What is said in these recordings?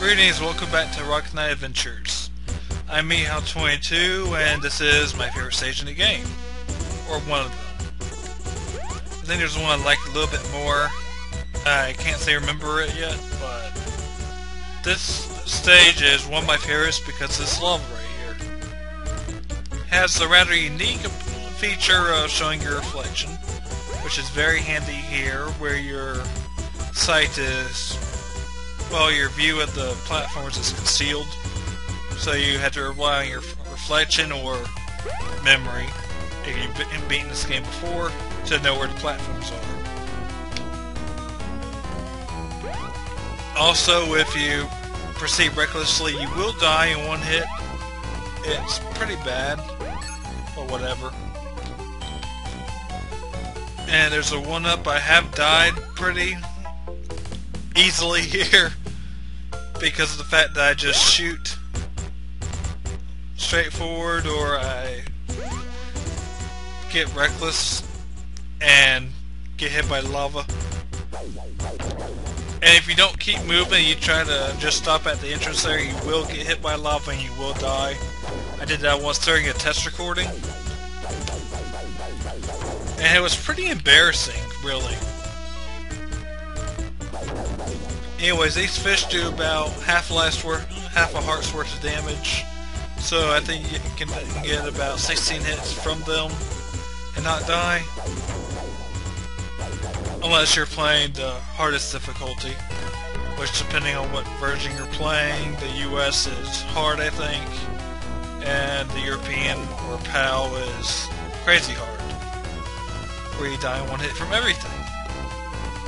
Greetings, welcome back to Rocket Knight Adventures. I'm Mihao22, and this is my favorite stage in the game. Or one of them. I think there's one I like a little bit more. I can't say remember it yet, but this stage is one of my favorites because of this level right here. It has a rather unique feature of showing your reflection, which is very handy here, where your sight is, well, your view of the platforms is concealed, so you have to rely on your reflection or memory, if you've beaten this game before, to know where the platforms are. Also, if you proceed recklessly, you will die in one hit. It's pretty bad, but whatever. And there's a one-up. I have died pretty easily here because of the fact that I just shoot straight forward, or I get reckless and get hit by lava. And if you don't keep moving, you try to just stop at the entrance there, you will get hit by lava and you will die. I did that once during a test recording, and it was pretty embarrassing, really. Anyways, these fish do about half a heart's worth of damage, so I think you can get about 16 hits from them and not die. Unless you're playing the hardest difficulty, which, depending on what version you're playing, the US is hard, I think, and the European or PAL is crazy hard, where you die in one hit from everything.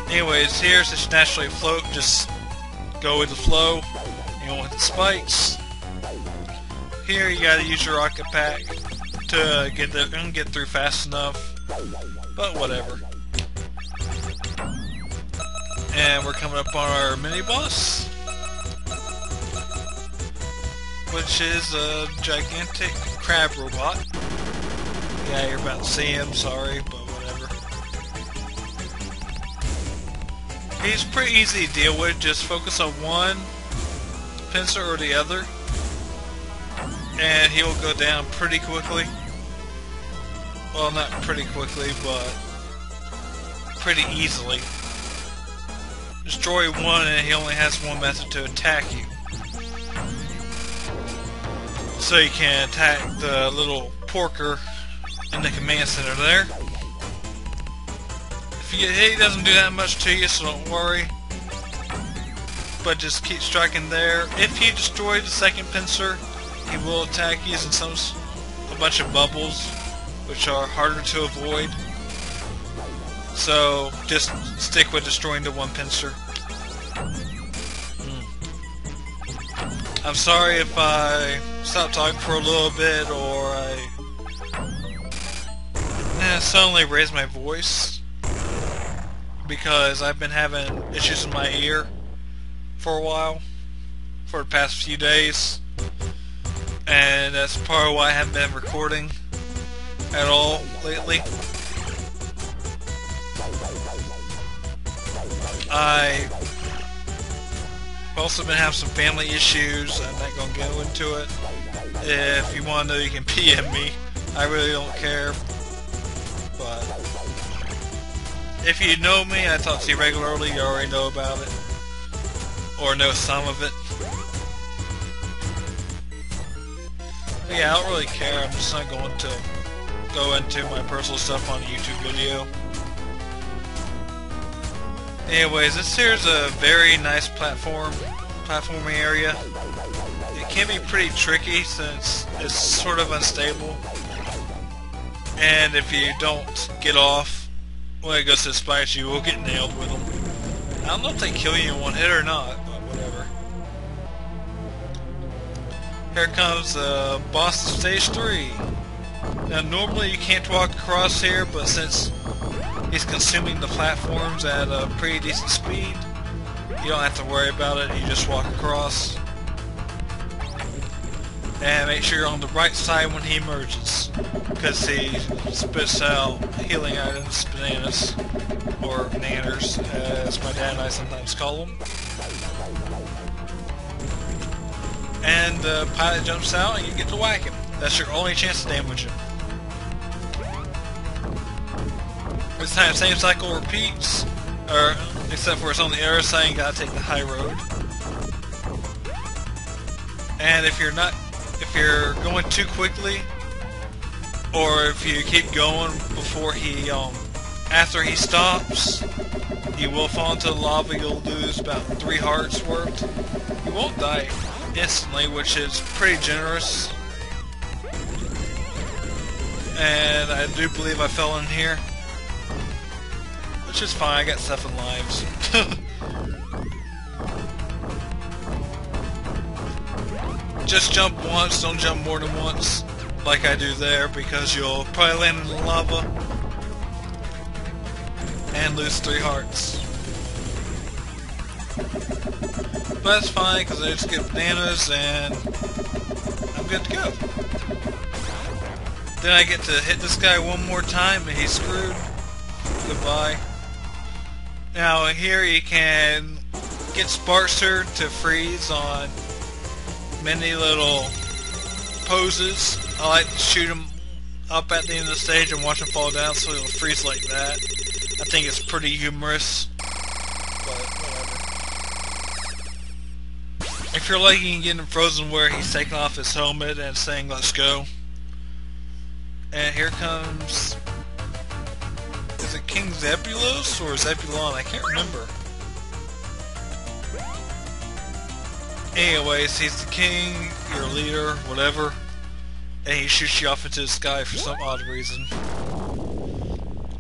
Anyways, here's just naturally float, just go with the flow, you don't hit the spikes. Here you gotta use your rocket pack to get through fast enough, but whatever. And we're coming up on our mini-boss, which is a gigantic crab robot. Yeah, you're about to see him, sorry, but whatever. He's pretty easy to deal with, just focus on one pincer or the other, and he'll go down pretty quickly. Well, not pretty quickly, but pretty easily. Destroy one and he only has one method to attack you. So you can attack the little porker in the command center there. If you get hit, he doesn't do that much to you, so don't worry. But just keep striking there. If you destroy the second pincer, he will attack you using a bunch of bubbles, which are harder to avoid. So just stick with destroying the one pincer. I'm sorry if I stopped talking for a little bit, or I suddenly raised my voice, because I've been having issues in my ear for a while, for the past few days, and that's part of why I haven't been recording at all lately. I've also been having some family issues. I'm not going to go into it. If you want to know, you can PM me. I really don't care. But if you know me, I talk to you regularly, you already know about it. Or know some of it. But yeah, I don't really care. I'm just not going to go into my personal stuff on a YouTube video. Anyways, this here's a very nice platforming area. It can be pretty tricky since it's sort of unstable. And if you don't get off when it goes to the spikes, you will get nailed with them. I don't know if they kill you in one hit or not, but whatever. Here comes the boss of stage 3. Now normally you can't walk across here, but since he's consuming the platforms at a pretty decent speed, you don't have to worry about it, you just walk across. And make sure you're on the right side when he emerges, because he spits out healing items, bananas, or nanners, as my dad and I sometimes call them. and the pilot jumps out and you get to whack him. That's your only chance to damage him. This time, same cycle repeats, or except for it's on the other side, you gotta take the high road. And if you're going too quickly, or if you keep going before he, after he stops, you will fall into the lava. You'll lose about 3 hearts worth. You won't die instantly, which is pretty generous. And I do believe I fell in here, which is fine. I got 7 lives. Just jump once, don't jump more than once, like I do there, because you'll probably land in the lava and lose 3 hearts. But that's fine, because I just get bananas and I'm good to go. Then I get to hit this guy one more time and he's screwed. Goodbye. Now here you can get Sparkster to freeze on many little poses. I like to shoot him up at the end of the stage and watch him fall down so he'll freeze like that. I think it's pretty humorous, but whatever. If you're lucky, you can get him frozen where he's taking off his helmet and saying "let's go." And here comes, is it King Zebulos or Zebulon? I can't remember. Anyways, he's the king, your leader, whatever, and he shoots you off into the sky for some odd reason.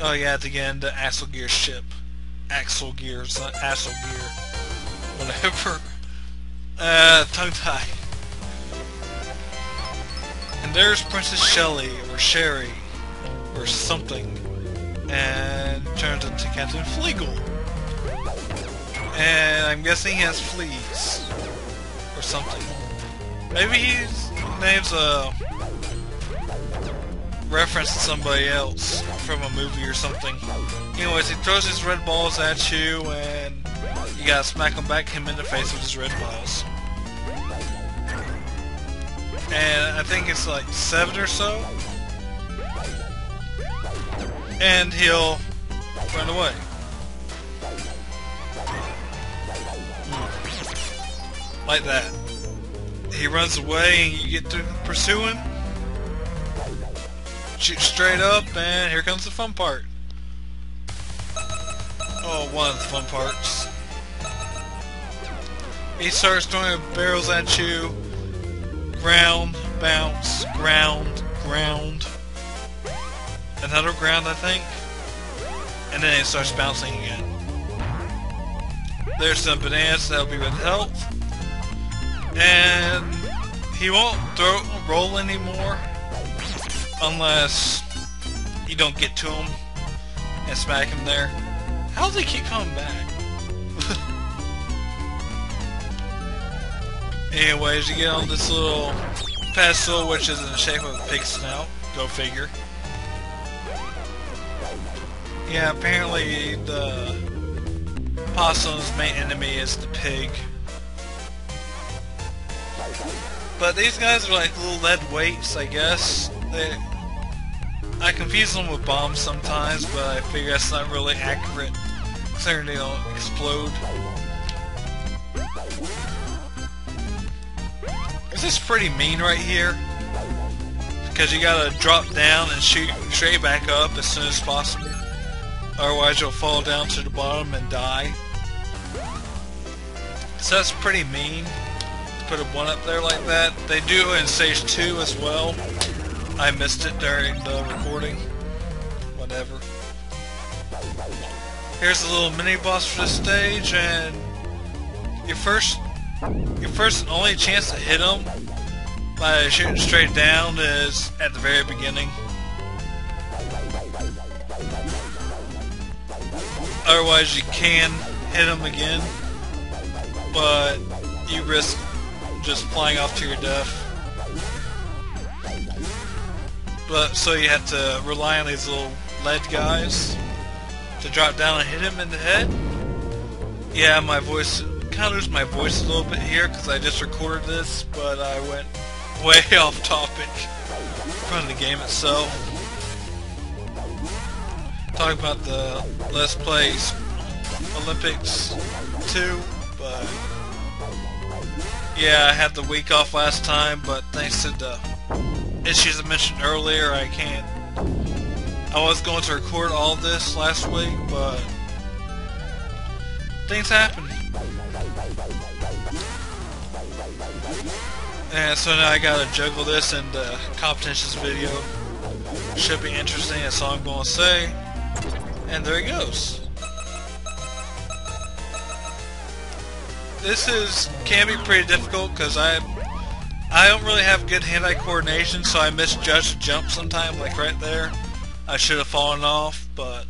Oh yeah, at the end, the Axel Gear ship. Axel Gears, not Axel Gear. Whatever. Tongue tie. And there's Princess Shelley, or Sherry, or something, and turns into Captain Fleagle. And I'm guessing he has fleas. Or something. Maybe his name's a reference to somebody else from a movie or something. Anyways, he throws his red balls at you and you gotta smack him back him in the face with his red balls. And I think it's like 7 or so. And he'll run away. Like that. He runs away and you get to pursue him. Shoot straight up and here comes the fun part. Oh, one of the fun parts. He starts throwing barrels at you. Ground, bounce, ground, ground. Another ground, I think. And then it starts bouncing again. There's some bananas that'll be with health. And he won't roll anymore unless you don't get to him and smack him there. How does he keep coming back? Anyways, you get on this little pedestal which is in the shape of a pig snout. Go figure. Yeah, apparently the possum's main enemy is the pig. But these guys are like little lead weights, I guess. I confuse them with bombs sometimes, but I figure that's not really accurate, considering they don't explode. This is pretty mean right here, because you gotta drop down and shoot straight back up as soon as possible. Otherwise you'll fall down to the bottom and die. So that's pretty mean. Put a 1 up there like that. They do it in stage 2 as well. I missed it during the recording. Whatever. Here's a little mini boss for this stage, and your first and only chance to hit him by shooting straight down is at the very beginning. Otherwise you can hit him again, but you risk just flying off to your death. But so you have to rely on these little lead guys to drop down and hit him in the head. Yeah, my voice kind of lose my voice a little bit here because I just recorded this, but I went way off topic from the game itself. Talking about the Let's Play Olympics 2, but yeah, I had the week off last time, but thanks to the issues I mentioned earlier, I was going to record all this last week, but things happened. And so now I gotta juggle this and the competitions video. Should be interesting, that's all I'm gonna say. And there he goes. This can be pretty difficult because I don't really have good hand-eye coordination, so I misjudge the jump sometimes, like right there. I should have fallen off, but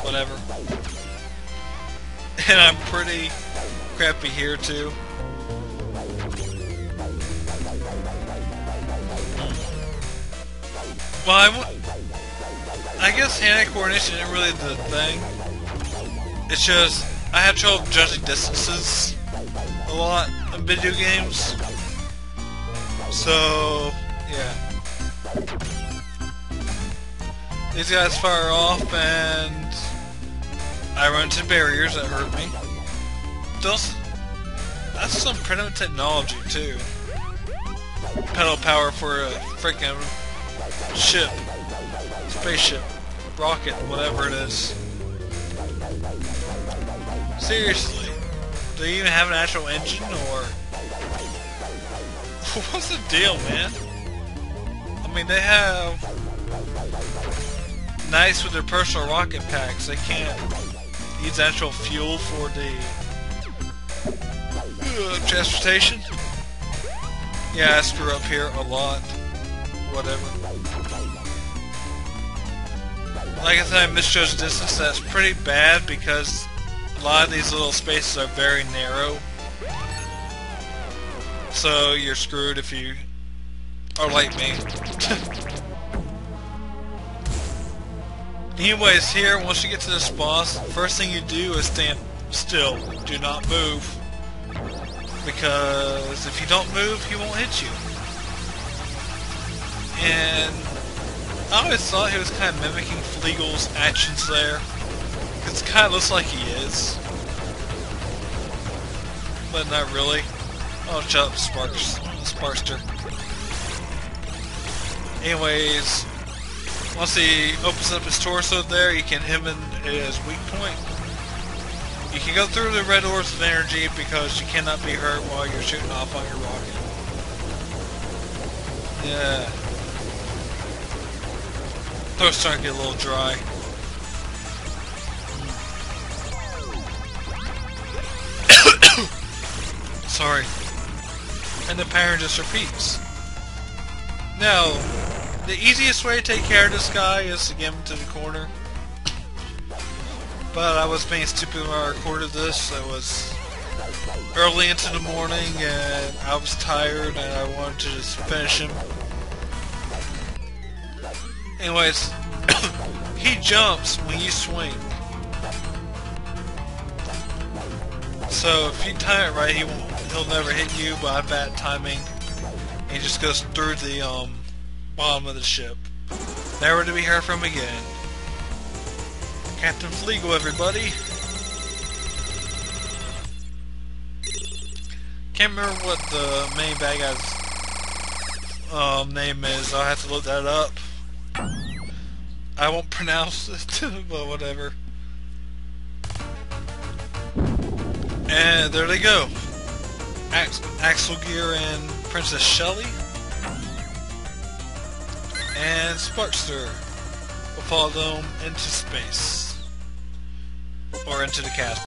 whatever. And I'm pretty crappy here too. Well, I guess hand-eye coordination isn't really the thing. It's just I have trouble judging distances a lot in video games. So yeah, these guys fire off, and I run into barriers that hurt me. That's some primitive technology too. Pedal power for a freaking ship, spaceship, rocket, whatever it is. Seriously, do you even have an actual engine, or what's the deal, man? I mean, they have nice with their personal rocket packs. They can't use actual fuel for the transportation. Yeah, I screw up here a lot. Whatever. Like I said, I misjudged distance. That's pretty bad because a lot of these little spaces are very narrow. So you're screwed if you are like me. Anyways, here, once you get to this boss, first thing you do is stand still. Do not move. Because if you don't move, he won't hit you. And I always thought he was kind of mimicking Fleagle's actions there. Because it kind of looks like he is. But not really. Oh, shut up, Sparkster. Anyways, once he opens up his torso there, you can hit him at his weak point. You can go through the red orbs of energy because you cannot be hurt while you're shooting off on your rocket. Yeah. Throat's starting to get a little dry. Sorry. And the pattern just repeats. Now, the easiest way to take care of this guy is to get him to the corner. But I was being stupid when I recorded this. It was early into the morning and I was tired and I wanted to just finish him. Anyways, he jumps when you swing. So if you time it right, he'll never hit you, but I bad timing. He just goes through the bottom of the ship. Never to be heard from again. Captain Fleagle, everybody. Can't remember what the main bad guy's name is. I'll have to look that up. I won't pronounce it, but whatever. And there they go. Axel Gear and Princess Shelley. And Sparkster will follow them into space. Or into the castle.